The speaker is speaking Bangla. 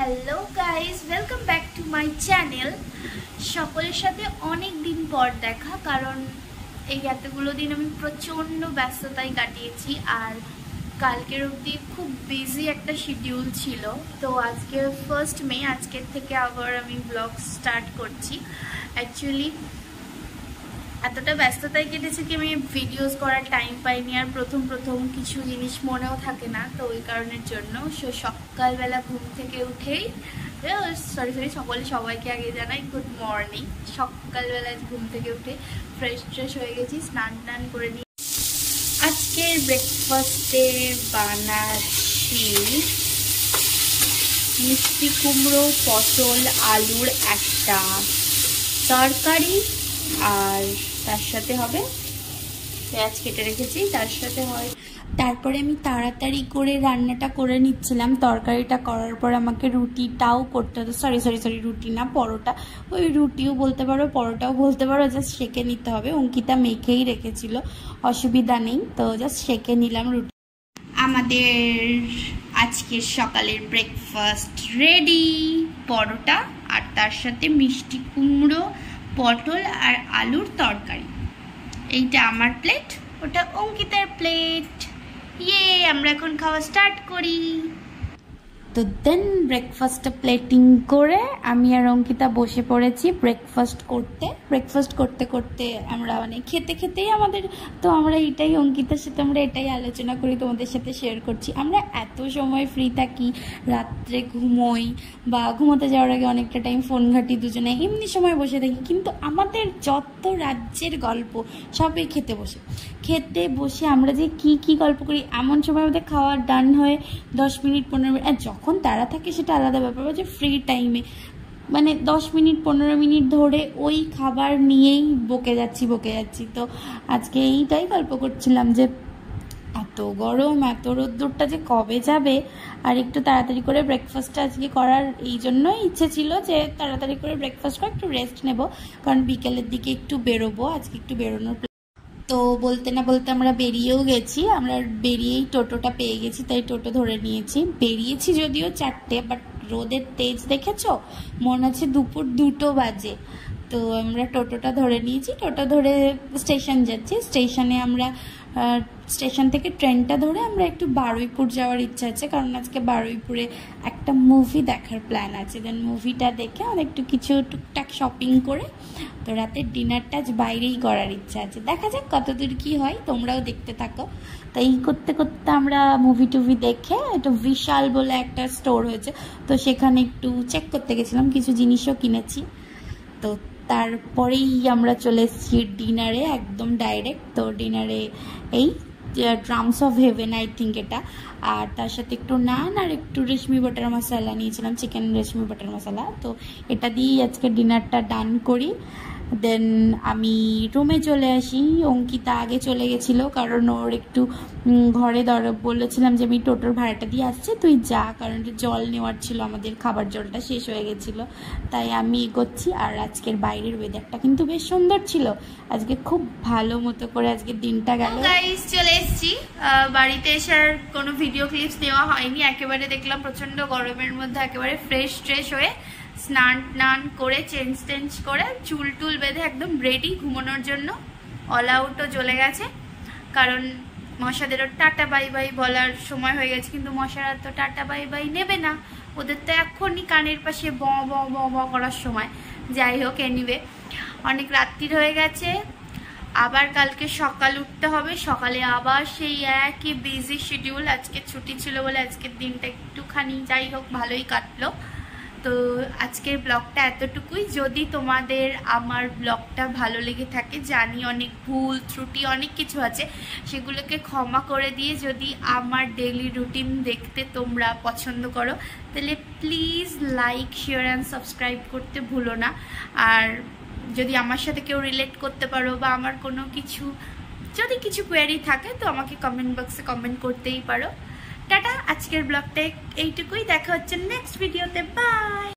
Hello guys, welcome back to my channel. সকলের সাথে অনেক দিন পর দেখা, কারণ এই এতগুলো দিন আমি প্রচণ্ড ব্যস্ততায় কাটিয়েছি আর কালকের অবধি খুব বিজি একটা শিডিউল ছিল। তো আজকে 1st মে, আজকের থেকে আবার আমি ব্লগ স্টার্ট করছি। অ্যাকচুয়ালি এতটা ব্যস্ততায় কেটেছে কি আমি ভিডিওস করার টাইম পাইনি, আর প্রথম কিছু জিনিস মনেও থাকে না, তো ওই কারণের জন্য সকালবেলা ঘুম থেকে উঠেই সবাইকে আগে জানাই গুড মর্নিং। সকালবেলা ঘুম থেকে উঠে ফ্রেশ হয়ে গেছি, স্নান টান করে নিই। আজকের ব্রেকফাস্টে বানাচ্ছি মিষ্টি কুমড়ো, পটল, আলুর একটা তরকারি, আর তার সাথে হবে পেঁয়াজ কেটে রেখেছি, তার সাথে হয়। তারপরে আমি তাড়াতাড়ি করে রান্নাটা করে নিচ্ছিলাম। তরকারিটা করার পর আমাকে রুটিটাও করতে হতো, সরি রুটি না, পরোটা। ওই রুটিও বলতে পারো, পরোটাও বলতে পারো, জাস্ট সেঁকে নিতে হবে। অঙ্কিতা মেখেই রেখেছিল, অসুবিধা নেই, তো জাস্ট সেঁকে নিলাম রুটি। আমাদের আজকের সকালের ব্রেকফাস্ট রেডি, পরোটা আর তার সাথে মিষ্টি কুমড়ো, পটল আর আলুর তরকারি। এইটা আমার প্লেট, ওটা অঙ্কিতার প্লেট। আমরা এখন খাওয়া স্টার্ট করি। তো দেন ব্রেকফাস্টটা প্লেটিং করে আমি আর অঙ্কিতা বসে পড়েছি ব্রেকফাস্ট করতে আমরা খেতেই আমাদের, তো আমরা এটাই অঙ্কিতার সাথে আমরা এটাই আলোচনা করি, তোমাদের সাথে শেয়ার করছি। আমরা এত সময় ফ্রি থাকি, রাত্রে ঘুমোই বা ঘুমোতে যাওয়ার আগে অনেকটা টাইম ফোন ঘাঁটি দুজনে, এমনি সময় বসে থাকি, কিন্তু আমাদের যত রাজ্যের গল্প সবই খেতে বসে আমরা যে কি গল্প করি। এমন সময় আমাদের খাওয়া ডান হয়ে 10 মিনিট 15 মিনিট, আর যখন তারা থাকে সেটা আলাদা ব্যাপার, যে ফ্রি টাইমে 10 মিনিট 15 মিনিট ধরে ওই খাবার নিয়েই বকে যাচ্ছি। তো আজকে এইটাই গল্প করছিলাম যে এত গরম, এত রোদ্দুরটা যে কবে যাবে, আর একটু তাড়াতাড়ি করে ব্রেকফাস্টটা আজকে করার এই জন্যই ইচ্ছে ছিল যে তাড়াতাড়ি করে ব্রেকফাস্ট করে একটু রেস্ট নেব, কারণ বিকেলের দিকে একটু বেরোবো, আজকে একটু বেরোনোর। তো বলতে না বলতে আমরা বেরিয়েও গেছি, আমরা বেরিয়েই টোটোটা পেয়ে গেছি, তাই টোটো ধরে নিয়েছি। বেরিয়েছি যদিও 4টে, বাট রোদের তেজ দেখেছো, মনে হচ্ছে দুপুর 2টো বাজে। তো আমরা টোটোটা ধরে নিয়েছি, টোটো ধরে স্টেশন যাচ্ছি। স্টেশন থেকে ট্রেনটা ধরে আমরা একটু বারুইপুর যাওয়ার ইচ্ছা আছে, কারণ আজকে বারুইপুরে একটা মুভি দেখার প্ল্যান আছে। দেন মুভিটা দেখে একটু কিছু টুকটাক শপিং করে তো রাতের ডিনারটা আজ বাইরেই করার ইচ্ছা আছে। দেখা যাক কতদূর কি হয়, তোমরাও দেখতে থাকো। তাই করতে আমরা মুভি টুভি দেখে একটু বিশাল বলে একটা স্টোর হয়েছে, তো সেখানে একটু চেক করতে গেছিলাম, কিছু জিনিসও কিনেছি। তো তারপরেই আমরা চলে এসেছি ডিনারে, একদম ডাইরেক্ট। তো ডিনারে এই drums of haven I think এটা, আর তার সাথে একটু নান আর একটু রেশমি বাটার মশলা নিয়েছিলাম, চিকেন রেশমি বাটার মশলা। তো এটা দিয়েই আজকে ডিনারটা ডান করি। দেন আমি রুমে চলে আসি। অঙ্কিতা আগে চলে গেছিলো, কারণ ওর একটু ঘরে বলেছিলাম যে আমি টোটোর ভাড়াটা দিয়ে আসছি, তুই যা, কারণ জল নেওয়ার ছিল, আমাদের খাবার জলটা শেষ হয়ে গেছিলো, তাই আমি এগোচ্ছি। আর আজকের বাইরের ওয়েদারটা কিন্তু বেশ সুন্দর ছিল, আজকে খুব ভালো মতো করে আজকের দিনটা গেল। গাইস, চলে এসেছি বাড়িতে। এসে আর কোনো ভিডিও ক্লিপস নেওয়া হয়নি, একেবারে দেখলাম প্রচন্ড গরমের মধ্যে একেবারে ফ্রেশ হয়ে স্নান টান করে চেঞ্জ করে চুল টুল বেঁধে একদম রেডি ঘুমানোর জন্য। অল আউটও চলে গেছে, কারণ মশাদেরও টাটা বাই বাই বলার সময় হয়ে গেছে, কিন্তু মশারা তো টাটা বাই বাই নেবে না, ওদের তো এখনই কানের পাশে ব করার সময়। যাই হোক, এনিওয়ে অনেক রাত্রির হয়ে গেছে, আবার কালকে সকাল উঠতে হবে, সকালে আবার সেই একই বিজি শিডিউল। আজকে ছুটি ছিল বলে আজকের দিনটা একটুখানি যাই হোক ভালোই কাটলো। তো আজকের ব্লগটা এতটুকুই। যদি তোমাদের আমার ব্লগটা ভালো লেগে থাকে, জানি অনেক ভুল ত্রুটি অনেক কিছু আছে, সেগুলোকে ক্ষমা করে দিয়ে যদি আমার ডেইলি রুটিন দেখতে তোমরা পছন্দ করো, তাহলে please like, share and subscribe করতে ভুলো না। আর যদি আমার সাথে কেউ রিলেট করতে পারো বা আমার কোনো যদি কিছু কোয়ারি থাকে, তো আমাকে কমেন্ট বক্সে কমেন্ট করতেই পারো। টাটা, আজকের ব্লগটা এইটুকুই, দেখা হচ্ছে নেক্সট ভিডিওতে, বাই।